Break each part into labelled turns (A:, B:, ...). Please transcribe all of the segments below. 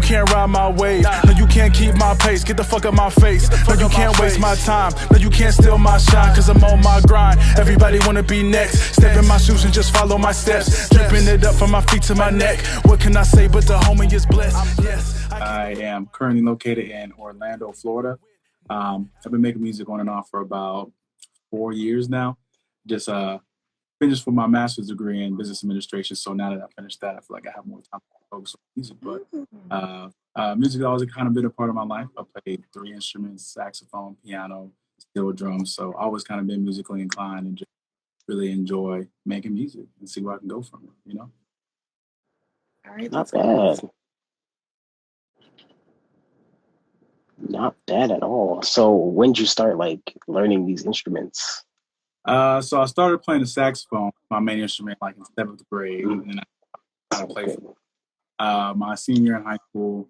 A: can't ride my wave. No, you can't keep my pace. Get the fuck up my face. No, you can't waste my time. No, you can't steal my shine, cause I'm on my grind. Everybody wanna be next. Step in my shoes and just follow my steps. Dripping it up from my feet to my neck. What can I say but the homie is blessed? Yes.
B: I am currently located in Orlando, Florida. I've been making music on and off for about 4 years now. Just finished with my master's degree in business administration. So now that I finished that, I feel like I have more time to focus on music. But music has always kind of been a part of my life. I played 3 instruments: saxophone, piano, steel drums. So I always kind of been musically inclined and just really enjoy making music and see where I can go from it, you know?
C: All right,
D: Not bad. Not bad at all. So when did you start like learning these instruments?
B: So I started playing the saxophone, my main instrument, like in 7th grade, and then I kind of played for my senior in high school.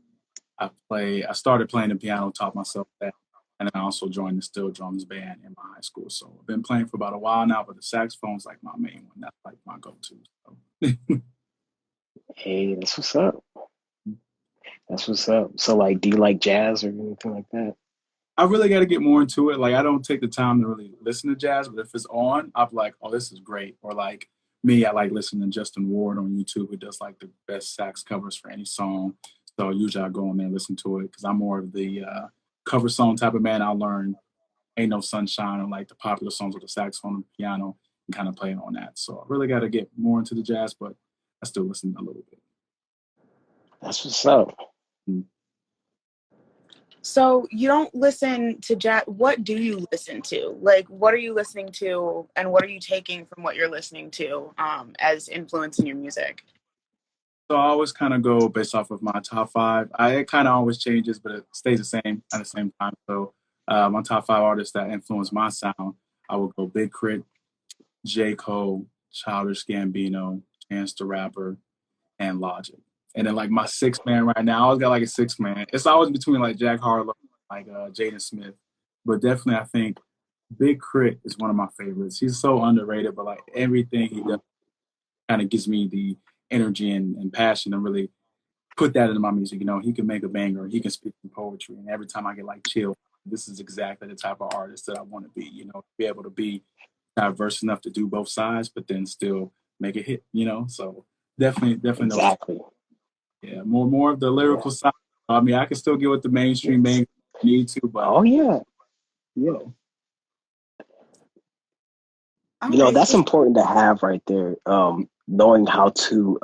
B: I started playing the piano, taught myself that, and then I also joined the steel drums band in my high school. So I've been playing for about a while now, but the saxophone's like my main one. That's like my go-to. So.
D: Hey, that's what's up. That's what's up. So like, do you like jazz or anything like that?
B: I really got to get more into it. Like, I don't take the time to really listen to jazz, but if it's on, I'm like, oh, this is great. Or like me, I like listening to Justin Ward on YouTube, who does like the best sax covers for any song. So usually I go on there and listen to it because I'm more of the cover song type of man. I'll learn Ain't No Sunshine or like the popular songs with the saxophone and piano and kind of play on that. So I really got to get more into the jazz, but I still listen a little bit.
D: That's what's up.
C: So you don't listen to jazz. What do you listen to? Like, what are you listening to, and what are you taking from what you're listening to as influence in your music?
B: So I always kind of go based off of my top 5. It kind of always changes, but it stays the same at the same time. So my top 5 artists that influence my sound, I would go Big Crit, J. Cole, Childish Gambino, Chance the Rapper, and Logic. And then like my 6th man right now, I always got like a 6th man. It's always between like Jack Harlow, like Jaden Smith. But definitely I think Big Crit is one of my favorites. He's so underrated, but like everything he does kind of gives me the energy and passion to really put that into my music. You know, he can make a banger, he can speak some poetry. And every time I get like chill, this is exactly the type of artist that I want to be, you know, be able to be diverse enough to do both sides, but then still make a hit, you know? So definitely.
D: Exactly.
B: Yeah, more of the lyrical side. I mean, I can still get with the mainstream bang if I need to, but
D: oh yeah. You know, that's important to have right there. Knowing how to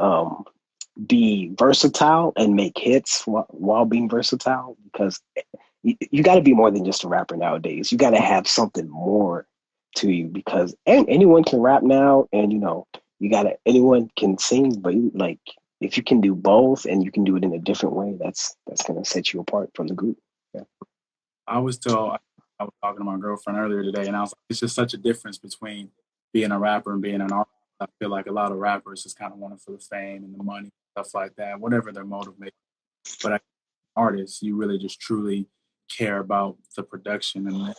D: be versatile and make hits while being versatile, because you got to be more than just a rapper nowadays. You got to have something more to you, because anyone can rap now, and you know, anyone can sing, but like if you can do both and you can do it in a different way, that's gonna set you apart from the group. Yeah.
B: I was talking to my girlfriend earlier today, and I was like, it's just such a difference between being a rapper and being an artist. I feel like a lot of rappers just kind of want it for the fame and the money, stuff like that, whatever their motive may be. But as an artist, you really just truly care about the production and the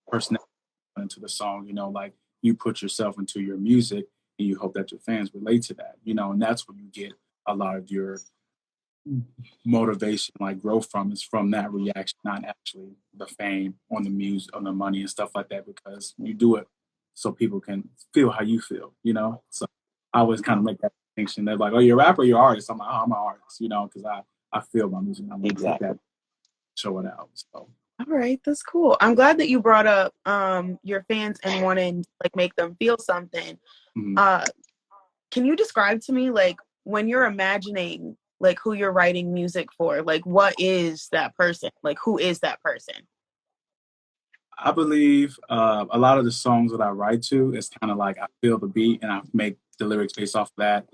B: personality into the song. You know, like you put yourself into your music and you hope that your fans relate to that, you know, and that's where you get a lot of your motivation, like growth from, is from that reaction, not actually the fame on the music, on the money and stuff like that, because you do it so people can feel how you feel, you know? So I always kind of make that distinction. They're like, oh, you're a rapper, you're an artist. I'm like, oh, I'm an artist, you know, because I feel my music. I'm
D: exactly.
B: That, show it out. So.
C: All right, that's cool. I'm glad that you brought up your fans and wanting to like make them feel something.
B: Mm-hmm.
C: Can you describe to me, like, when you're imagining like who you're writing music for, like what is that person? Like who is that person?
B: I believe a lot of the songs that I write to is kind of like I feel the beat and I make the lyrics based off of that.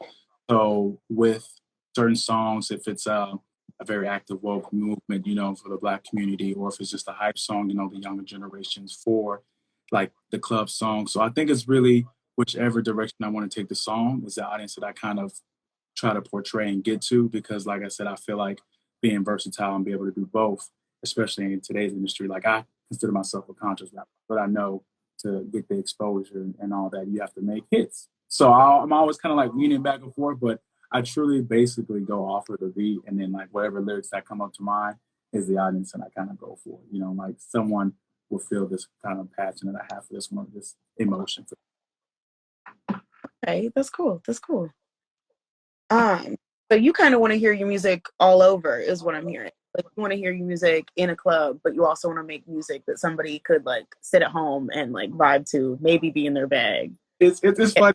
B: So with certain songs, if it's a very active woke movement, you know, for the Black community, or if it's just a hype song, you know, the younger generations, for like the club song. So I think it's really whichever direction I want to take the song is the audience that I kind of try to portray and get to, because like I said, I feel like being versatile and be able to do both, especially in today's industry, like I consider myself a conscious rapper, but I know to get the exposure and all that, you have to make hits. So I'm always kind of like leaning back and forth, but I truly basically go off of the beat, and then like whatever lyrics that come up to mind is the audience, and I kind of go for it. You know, like someone will feel this kind of passion that I have for this one, this emotion.
C: Okay, that's cool. That's cool. So you kind of want to hear your music all over, is what I'm hearing. Like you want to hear your music in a club, but you also want to make music that somebody could like sit at home and like vibe to, maybe be in their bag.
B: It's funny.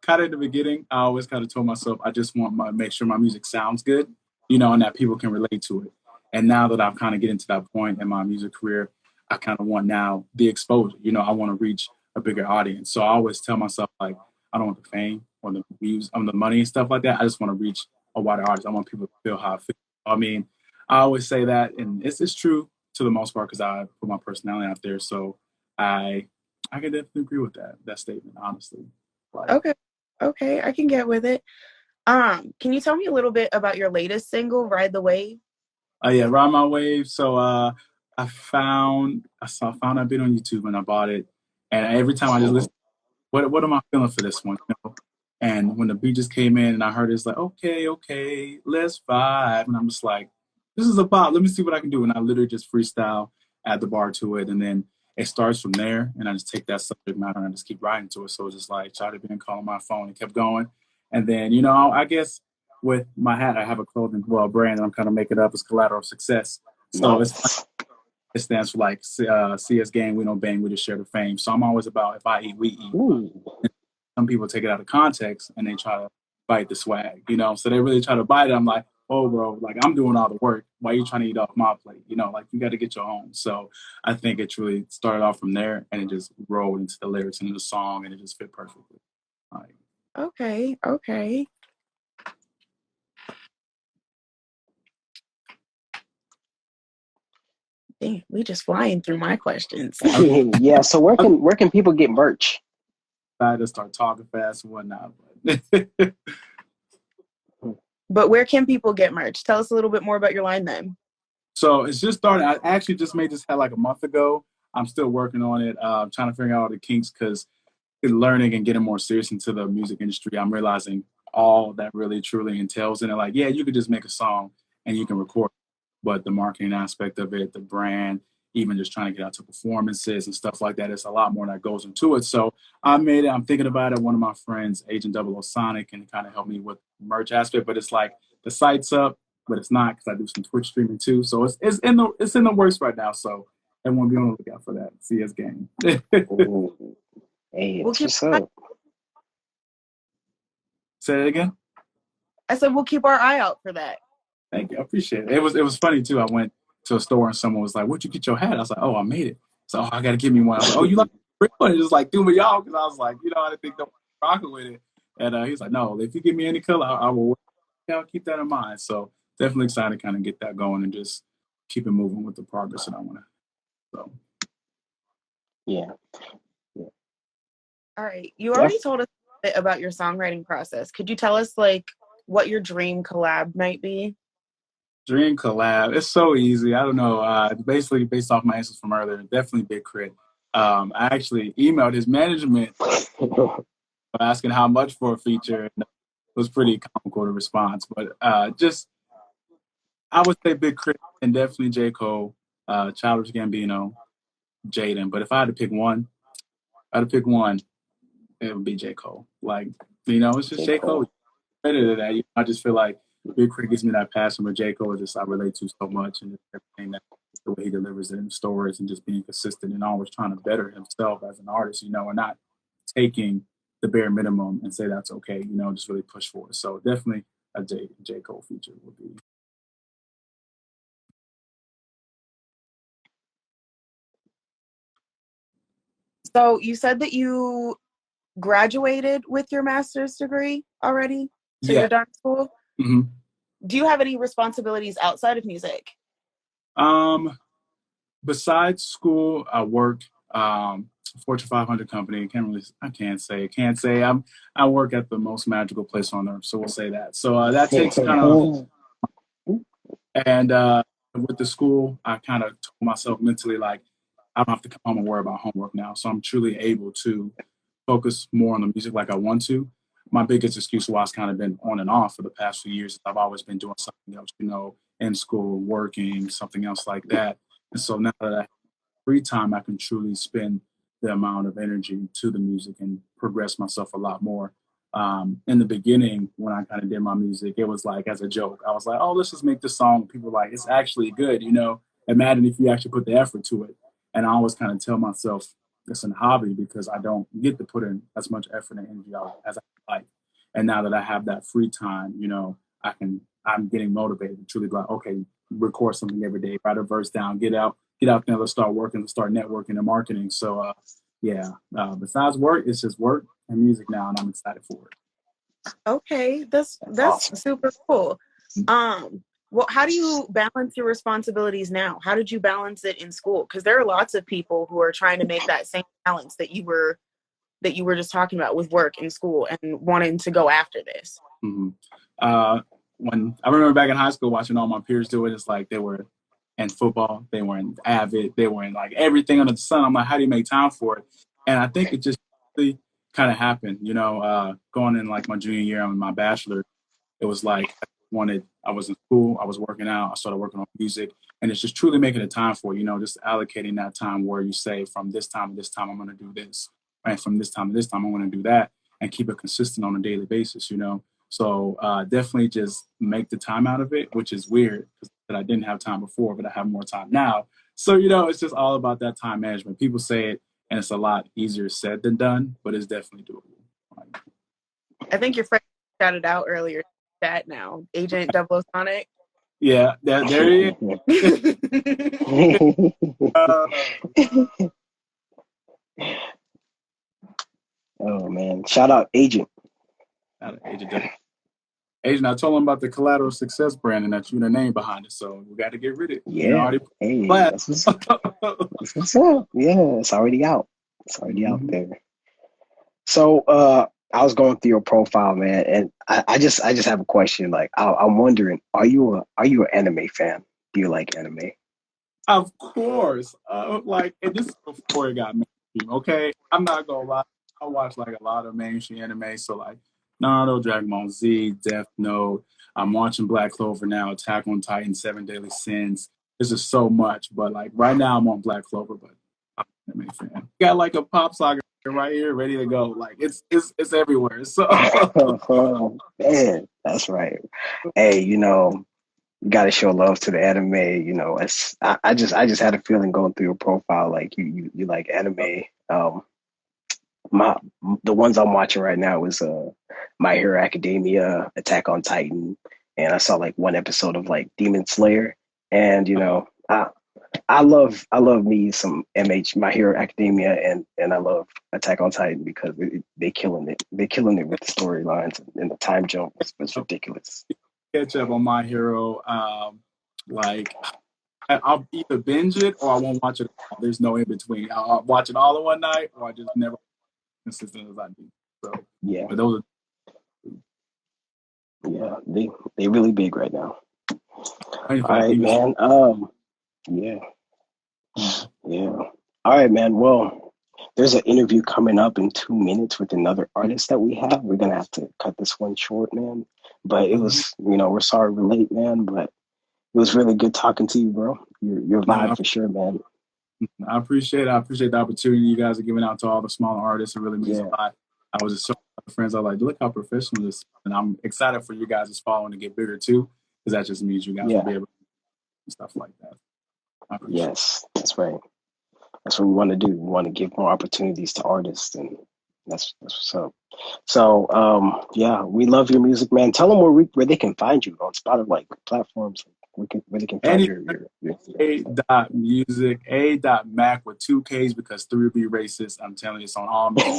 B: Kind of in the beginning, I always kind of told myself I just want to make sure my music sounds good, you know, and that people can relate to it. And now that I've kind of getting to that point in my music career, I kind of want now the exposure. You know, I want to reach a bigger audience. So I always tell myself like I don't want the fame or the views, the money and stuff like that. I just want to reach a wider audience. I want people to feel how I feel. I mean, I always say that, and it's true to the most part because I put my personality out there. So I can definitely agree with that statement, honestly. Like,
C: Okay, I can get with it. Can you tell me a little bit about your latest single, Ride the Wave?
B: Yeah, Ride My Wave. So I found a bit on YouTube and I bought it. And every time I just listen, what am I feeling for this one? You know? And when the beat just came in and I heard it, it's like, okay, let's vibe. And I'm just like, this is a bop. Let me see what I can do. And I literally just freestyle, add the bar to it. And then it starts from there. And I just take that subject matter and I just keep writing to it. So it's just like, Charlie being calling my phone and kept going. And then, you know, I guess with my hat, I have a clothing brand that I'm kind of making up. It's Collateral Success. So it stands for like CS Gang, we don't bang, we just share the fame. So I'm always about if I eat, we eat.
D: Ooh.
B: Some people take it out of context and they try to bite the swag, you know? So they really try to bite it. I'm like, oh, bro, like I'm doing all the work. Why are you trying to eat off my plate? You know, like you got to get your own. So I think it really started off from there and it just rolled into the lyrics and the song and it just fit perfectly. Like,
C: Okay. Dang, we just flying through my questions.
D: Yeah. So where can people get merch?
B: I just start talking fast and whatnot.
C: But where can people get merch? Tell us a little bit more about your line then.
B: So it's just started. I actually just made this hat like a month ago. I'm still working on it. I'm trying to figure out all the kinks because learning and getting more serious into the music industry, I'm realizing all that really truly entails in it. Like, yeah, you could just make a song and you can record, but the marketing aspect of it, the brand, even just trying to get out to performances and stuff like that, it's a lot more that goes into it. So I made it. I'm thinking about it. One of my friends, Agent Double O Sonic, can kind of help me with the merch aspect, but it's like the site's up, but it's not because I do some Twitch streaming too. So it's in the works right now. So everyone be on the lookout for that. CS Game.
D: Hey,
C: We'll keep
D: what's up?
B: Say it again.
C: I said we'll keep our eye out for that.
B: Thank you. I appreciate it. It was funny too. I went to a store and someone was like, "Where'd you get your hat?" I was like, "Oh, I made it." So I got to give me one. I was like, "Oh, you like it?" And just like threw me off because I was like, you know, I didn't think no rocking with it. And he's like, "No, if you give me any color, I will. I'll keep that in mind." So definitely excited to kind of get that going and just keep it moving with the progress that I want to. So
D: Yeah.
C: All right. You already told us a bit about your songwriting process. Could you tell us like what your dream collab might be?
B: Dream collab. It's so easy. I don't know. Basically based off my answers from earlier, definitely Big Crit. I actually emailed his management asking how much for a feature. And it was pretty comical, the response. But just, I would say Big Crit and definitely J. Cole, Childish Gambino, Jaden. But if I had to pick one, it would be J. Cole. Like, you know, it's just J. Cole. Better than that. I just feel like Big Crit gives me that passion, but J. Cole just I relate to so much and everything that the way he delivers it in stories and just being consistent and always trying to better himself as an artist, you know, and not taking the bare minimum and say that's okay, you know, just really push for it. So definitely a J. Cole feature would be.
C: So you said that you graduated with your master's degree already? So
B: Yeah.
C: you're done school?
B: Mm-hmm.
C: Do you have any responsibilities outside of music?
B: Besides school, I work Fortune 500 company. I can't say I work at the most magical place on earth. So we'll say that. So that takes kind of, and with the school, I kind of told myself mentally, like, I don't have to come home and worry about homework now. So I'm truly able to focus more on the music like I want to. my biggest excuse why it's kind of been on and off for the past few years. I've always been doing something else, in school, working, something else like that. And so now that I have free time, I can truly spend the amount of energy to the music and progress myself a lot more. In the beginning, when I kind of did my music, it was like as a joke. I was like, oh, let's just make this song. People were like, it's actually good, Imagine if you actually put the effort to it. And I always kind of tell myself it's a hobby because I don't get to put in as much effort and energy as I like. And now that I have that free time, I'm getting motivated to truly be like, okay, record something every day, write a verse down, get out there, let's start working, let's start networking and marketing. So besides work, it's just work and music now, and I'm excited for it.
C: Okay, that's awesome. Super cool. Well, how do you balance your responsibilities now? How did you balance it in school? Because there are lots of people who are trying to make that same balance that you were just talking about with work and school and wanting to go after this.
B: Mm-hmm. When I remember back in high school watching all my peers do it, it's like they were in football, they were in Avid, they were in like everything under the sun. I'm like, how do you make time for it? And I think it just really kind of happened, going in like my junior year on my bachelor. It was like I was in school, I was working out, I started working on music, and it's just truly making a time for it, just allocating that time where you say from this time to this time, I'm going to do this. And from this time to this time, I'm going to do that, and keep it consistent on a daily basis, So definitely just make the time out of it, which is weird because I didn't have time before, but I have more time now. So, it's just all about that time management. People say it, and it's a lot easier said than done, but it's definitely doable.
C: I think your friend shouted out earlier that now, Agent Double Sonic.
B: Yeah, there he is.
D: Oh, man. Shout out Agent.
B: Agent, I told him about the Collateral Success brand and that you're the name behind it, so we got to get rid of it.
D: Yeah. That's what's up. Yeah, it's already out. It's already out there. So I was going through your profile, man, and I just have a question. Like, I'm wondering, are you an anime fan? Do you like anime?
B: Of course. And this is before it got mainstream, okay? I'm not going to lie. I watch like a lot of mainstream anime, so like Naruto, Dragon Ball Z, Death Note. I'm watching Black Clover now, Attack on Titan, Seven Deadly Sins. There's just so much, but like right now I'm on Black Clover, but I'm an anime fan. Got like a pop saga right here, ready to go. Like it's everywhere. So
D: oh, man, that's right. Hey, you gotta show love to the anime. I just had a feeling going through your profile, like you like anime. The ones I'm watching right now is My Hero Academia, Attack on Titan, and I saw like one episode of like Demon Slayer, and I love me some My Hero Academia, and I love Attack on Titan because they killing it. They're killing it with the storylines, and the time jump is ridiculous.
B: Catch up on My Hero, I'll either binge it or I won't watch it. There's no in between. I'll watch it all in one night, or I just never consistent as I do. So
D: yeah,
B: but those
D: are they really big right now. All right, man. Yeah. All right, man. Well, there's an interview coming up in 2 minutes with another artist that we have. We're gonna have to cut this one short, man. But it was, we're sorry we're late, man. But it was really good talking to you, bro. You're vibe for sure, man.
B: I appreciate it. I appreciate the opportunity you guys are giving out to all the smaller artists. It really means a lot. I was just showing my friends, I was like, look how professional this is. And I'm excited for you guys' following to get bigger too, because that just means you guys will be able to do stuff like that.
D: Yes, that's right. That's what we want to do. We want to give more opportunities to artists, and that's what's up. So, we love your music, man. Tell them where they can find you on Spotify, like platforms. Where they can find your
B: A.music, A.mackk with 2 Ks because 3 would be racist. I'm telling you, it's on all music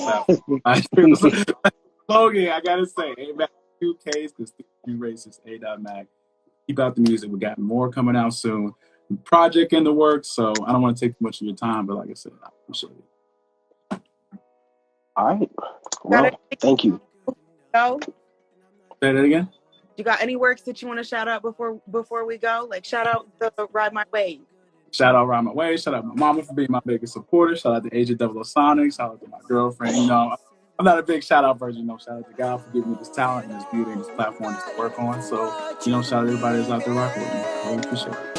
B: platforms. Slogan, I gotta say, A.mackk 2 Ks because 3 would be racist. A.mackk. Keep out the music. We got more coming out soon. Project in the works, so I don't want to take too much of your time, but like I said, I appreciate it.
D: All right. Well, thank you.
C: Say
B: that again.
C: You got any works that you want to shout out before we go? Like shout out the Ride My Way.
B: Shout out Ride My Way. Shout out my mama for being my biggest supporter. Shout out to Agent Double Sonic. Shout out to my girlfriend. I'm not a big shout out person, shout out to God for giving me this talent and this beauty and this platform just to work on. So, shout out to everybody that's out there rocking with me. I really appreciate it.